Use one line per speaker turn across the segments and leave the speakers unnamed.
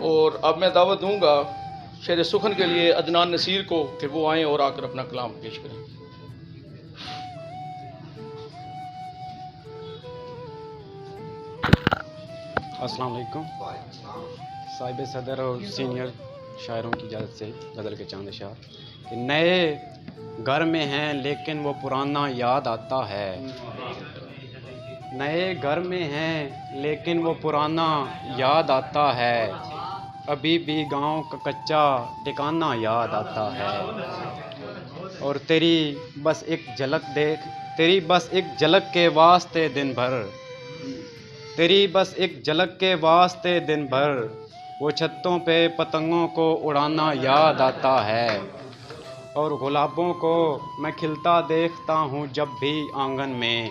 और अब मैं दावत दूंगा शेर सुखन के लिए अदनान नसीर को कि वो आएँ और आकर अपना कलाम पेश करें।
अस्सलाम वालेकुम। साहिब सदर और सीनियर शायरों की इजाज़त से गज़ल के चांद शाह कि नए घर में हैं लेकिन वो पुराना याद आता है। नए घर में हैं लेकिन वो पुराना याद आता है। अभी भी गांव का कच्चा ठिकाना याद आता है। और तेरी बस एक झलक के वास्ते दिन भर, तेरी बस एक झलक के वास्ते दिन भर वो छतों पे पतंगों को उड़ाना याद आता है। और गुलाबों को मैं खिलता देखता हूँ जब भी आंगन में,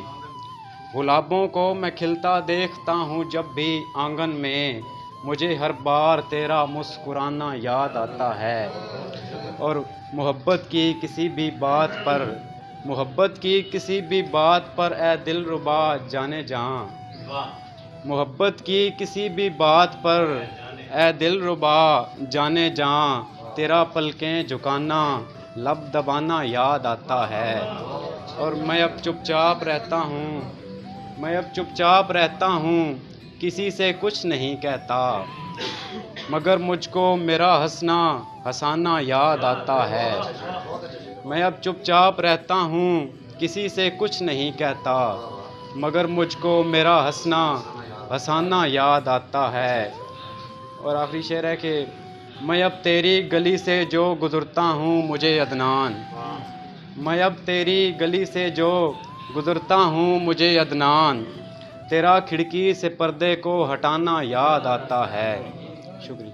गुलाबों को मैं खिलता देखता हूँ जब भी आंगन में, मुझे हर बार तेरा मुस्कुराना याद आता है। और मोहब्बत की किसी भी बात पर, मोहब्बत की किसी भी बात पर ए दिलरुबा जाने जहाँ, मोहब्बत की किसी भी बात पर ए दिलरुबा जाने जहाँ, तेरा पलकें झुकाना लब दबाना याद आता है। और मैं अब चुपचाप रहता हूँ, मैं अब चुपचाप रहता हूँ, किसी से कुछ नहीं कहता, मगर मुझको मेरा हंसना हंसाना याद आता है। मैं अब चुपचाप रहता हूँ, किसी से कुछ नहीं कहता, मगर मुझको मेरा हंसना हंसाना याद आता है। और आखिरी शेर है कि मैं अब तेरी गली से जो गुज़रता हूँ मुझे अदनान, मैं अब तेरी गली से जो गुज़रता हूँ मुझे अदनान, तेरा खिड़की से पर्दे को हटाना याद आता है। शुक्रिया।